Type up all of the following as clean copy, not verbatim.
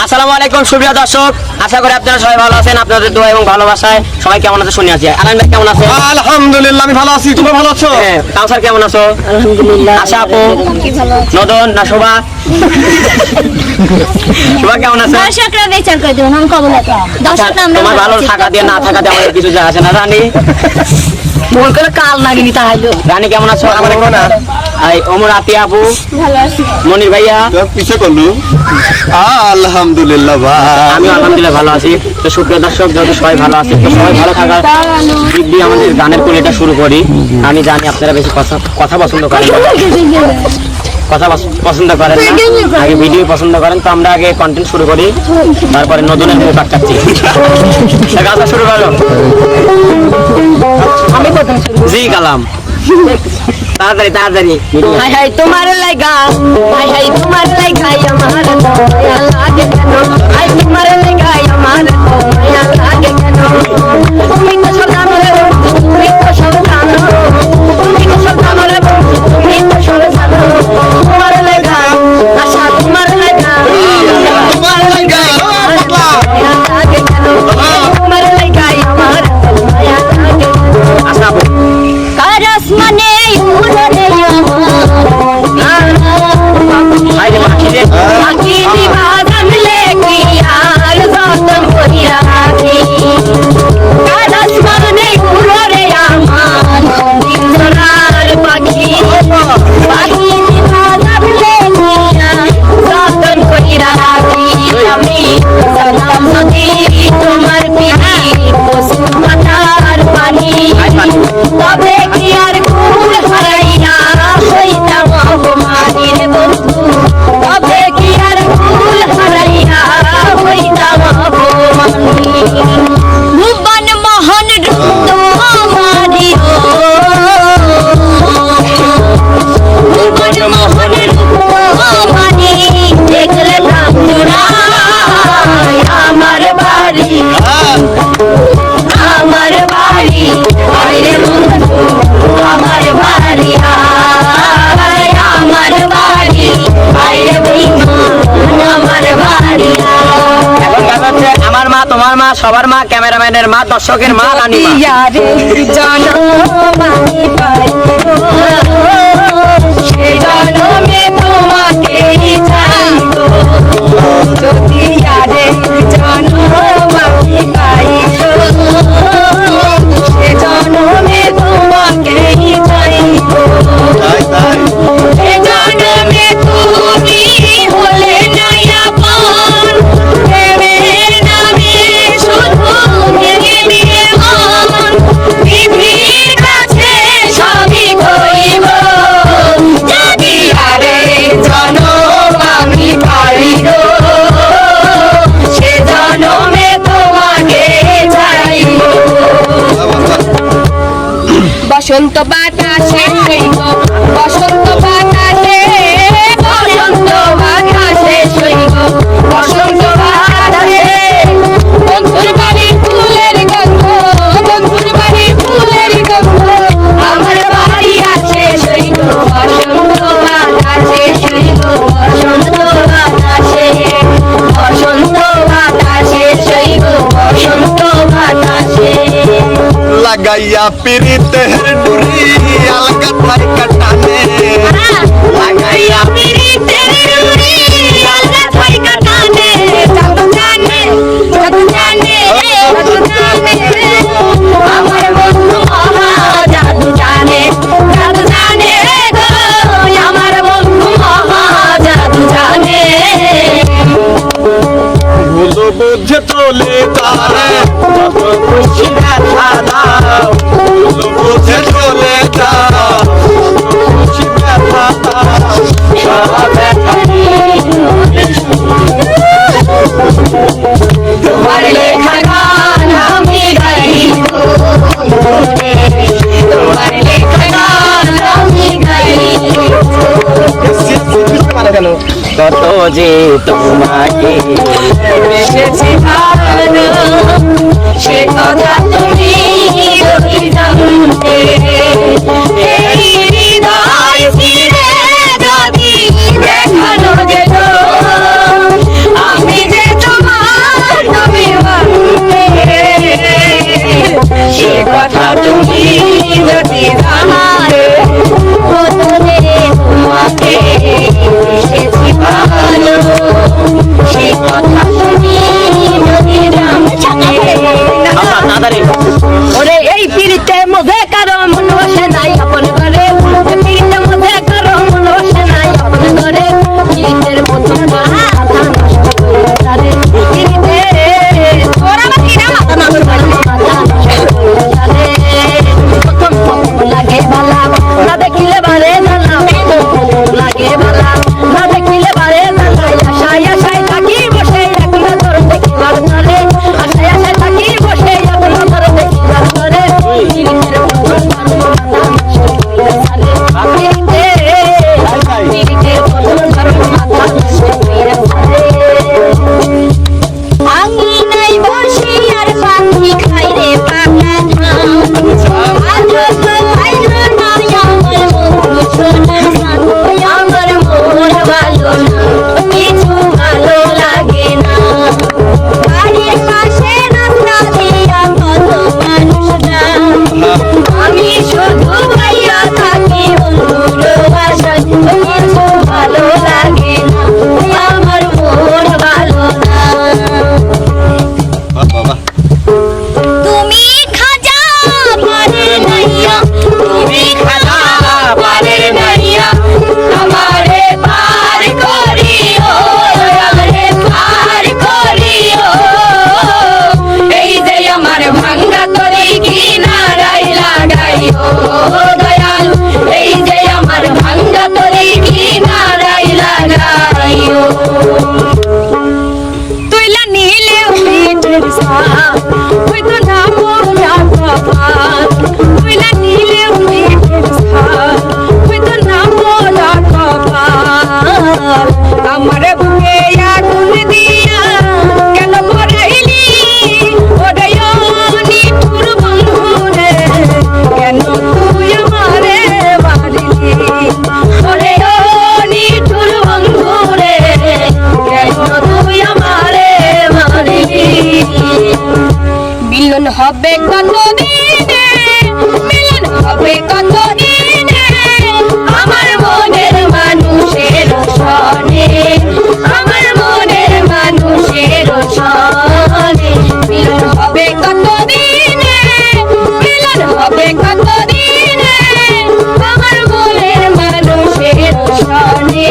আসসালামু আলাইকুম সুপ্রিয় দর্শক, আশা করি আপনারা সবাই ভালো আছেন। আপনাদের দোয়া এবং ভালোবাসায় সবাই কেমন আছে শুনে আছি। আনন্দ ভাই কেমন আছে? আলহামদুলিল্লাহ আমি ভালো আছি, তুমি ভালো আছো? হ্যাঁ, কাউসার কেমন আছো? আলহামদুলিল্লাহ। আশা আপু, নদন না শোভা? শোভা কেমন আছে? দর্শকরা বিচার করে দেবেন, আমি কবল দর্শকরা আমরা তোমার ভালো থাকা দিয়ে না থাকা দিয়ে আমাদের কিছু যায় আসে না। রানী মন করে কাল নাগিনি তাহলে রানী কেমন আছো? আমার ওমর আতিয়া আপু, ভালো আছি। মনির ভাইয়া, পিছে করলু আলহামদুলিল্লাহ আমি আলহামদুলিল্লাহ ভালো আছি। তো সুপ্রিয় দর্শক, যত সবাই ভালো আছে, তো সবাই ভালো থাকার দিক দিয়ে আমাদের গানের পরিটা শুরু করি। আমি জানি আপনারা বেশি কথা পছন্দ করেন, কথা পছন্দ করেন না, আগে ভিডিও পছন্দ করেন। তো আমরা আগে কন্টেন্ট শুরু করি, তারপরে নতুনের মুখ আটকাচ্ছি। গাছটা শুরু করো। আমি প্রথম শুরু। জি কালাম, তাড়াতাড়ি তাড়াতাড়ি। হাই হাই তোমার লাগা, হাই হাই তোমার লাগা আমার দয়া লাগে কেন, হাই তোমার লাগা আমার দয়া লাগে কেন, তুমি তো সব জানো রে, তুমি তো সব জানো, তুমি তো সব জানো রে, তুমি তো সব জানো, তোমার লাগা আশা তোমার লাগা, তোমার লাগা দয়া লাগে কেন, তোমার লাগা আমার দয়া লাগে কেন। আচ্ছা আপু, কারস মানে উড়ে আমার ভাই রে বাকি রে। আকি দিবাদন লেকি আর যতন করিয়া রাখি, কারস মানে উড়ে আমার দিনরার পাখি, পাখি দিবাদন লেকি আর যতন করিয়া রাখি। আমি সালাম নদী তোমার পিঠি কুসুম পাতার পানি, তবে কি আর কুল হারাইয়া হইতাম অপমানের বন্ধু, তবে কি আর কুল হারাইয়া হইতাম অপমানী। ভুবন মোহন রুদ্র মারিও, ভুবন মোহন রুদ্র মানি, দেখলে নাম জুড়াই আমার বাড়ি, আমার বাড়ি আরে বন্ধু, আমার বাড়ি আয়, আমার বাড়ি আরে বন্ধু, আমার বাড়ি আয়। এখন গান হচ্ছে আমার মা, তোমার মা, সবার মা, ক্যামেরাম্যানের মা, দর্শকের মা, রানী মা। ইয়ারে জনমানি পাইবো, সে জনমে তোমাকেই চাইবো, যদি ইয়ারে জনমানি পাইবো, সে জনমে তোমাকেই চাইবো, সে জনমে তুমি হলে নাই আপন, প্রেমের নামে শুধু ভেঙে দিয়ে মন, পৃথিবীর কাছে সবই কইব, যদি আরে জনম আমি পাইব, সে জনমে তোমাকে চাইব। বসন্ত বাতাসে সইব, বসন্ত বাতাসে, বসন্ত বাতাসে সইব, বসন্ত বাতাসে, বন্ধুর বাড়ির ফুলের গন্ধ, বন্ধুর বাড়ির ফুলের গন্ধ, আমার বাড়ি আছে সইব, বসন্ত বাতাসে সইব, বসন্ত বাতাসে, বসন্ত বাতাসে সইব, বসন্ত বাতাসে। লাগাইয়া পিরিতের ডুরি আলগা থাই কাটানে, লাগাইয়া পিরিতের ডুরি আলগা থাই কাটানে, জাদু জানে, জাদু জানে, জাদু জানে, আমার বন্ধু মহা জাদু জানে, জাদু জানে গো, আমার বন্ধু মহা জাদু জানে। বুঝো বুঝে চলে তারে যত খুশি ব্যথা দাও, বুঝো বুঝে চলে যাও, খুশি ব্যথা দাও, সারা ব্যথা তোমার লেখা গান আমি গাইব, তোমার লেখা গান আমি গাইব, কত যে তোমাকে বেসেছি ভালো, সে কথা তুমি যদি জানতে, এই হৃদয় ছিঁড়ে যদি দেখানো যেত, আমি যে হবে কতদিনে, মিলন হবে কতদিনে, আমার মনের মানুষের সনে, আমার মনের মানুষের সনে, মিলন হবে কতদিনে, মিলন হবে কতদিনে, আমার মনের মানুষের সনে,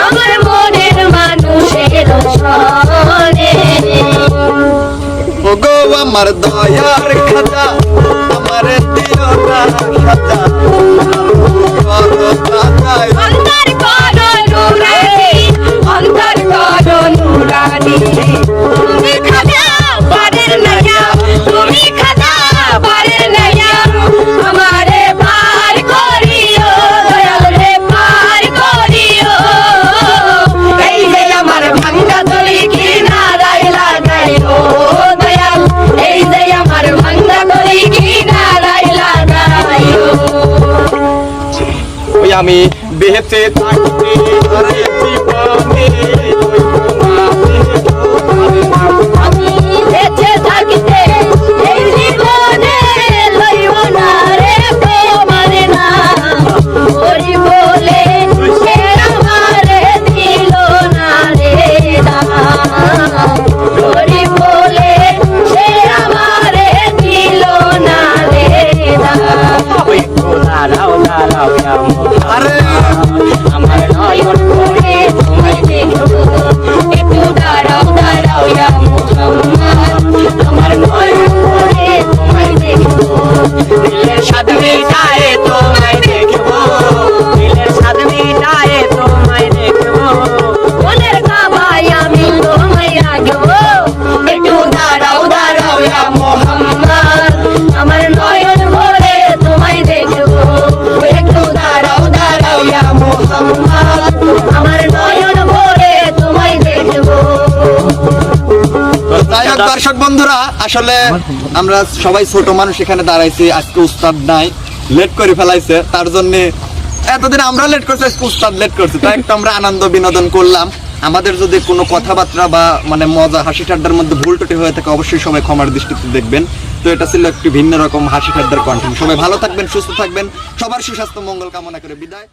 আমার মনের মানুষের সনে। ওগো আমার দয়ার খাজা আমার দিও না সাজা করো তাজাই অন্তর করো নুরানি, অন্তর করো নুরানি, তুমি খাজা পারের নয়া, তুমি খাজা পারের নয়া, আমারে পার করিও, দয়াল রে পার করিও, এই যে আমার ভাঙ্গা তরি কিনারায় লাগাইও দয়াল, এই যে আমার ভাঙ্গা তরি কিনারায় লাগাইও। ওই আমি বেহেতে থাকতে আরে জীবনে ওই আমি বেঁচে থাকিতে এই জীবনে লইব না রে তোমার নাম, ওরি বলে সে আমারে দিল না রে দাম, ওরি বলে সে আমারে দিল না রে দাম। ওই দাঁড়াও দাঁড়াও আরে আমার নয়ন করে তোমায় দেখবো, একটু দাঁড়াও দাঁড়াও ইয়া মুহাম্মদ, আমার নয়ন করে তোমায় দেখবো, দিলের স্বাদ মিটায়ে তোমায় দেখবো, দিলের স্বাদ মিটায়ে তোমায় দেখবো, মনের কাবায় আমি তোমায় রাখবো, একটু দাঁড়াও দাঁড়াও ইয়া মুহাম্মদ, আমার নয়ন ভরে তোমায় দেখবো, একটু দাঁড়াও দাঁড়াও ইয়া মুহাম্মদ, আমার নয়ন ভরে তোমায় দেখবো। যাই হোক দর্শক বন্ধুরা, আসলে আমরা সবাই ছোট মানুষ এখানে দাঁড়াইছি, আজকে উস্তাদ নাই, লেট করে ফেলাইছে, তার জন্য এতদিন আমরা লেট করছি, আজকে উস্তাদ লেট করছে, তাই একটু আমরা আনন্দ বিনোদন করলাম। আমাদের যদি কোনো কথাবার্তা বা মানে মজা হাসি ঠাট্টার মধ্যে ভুল টুটি হয়ে থাকে অবশ্যই সবাই ক্ষমার দৃষ্টিতে দেখবেন। তো এটা ছিল একটি ভিন্ন রকম হাসি ঠাট্টার কন্টেন্ট। সবাই ভালো থাকবেন, সুস্থ থাকবেন, সবার সুস্বাস্থ্য মঙ্গল কামনা করে বিদায়।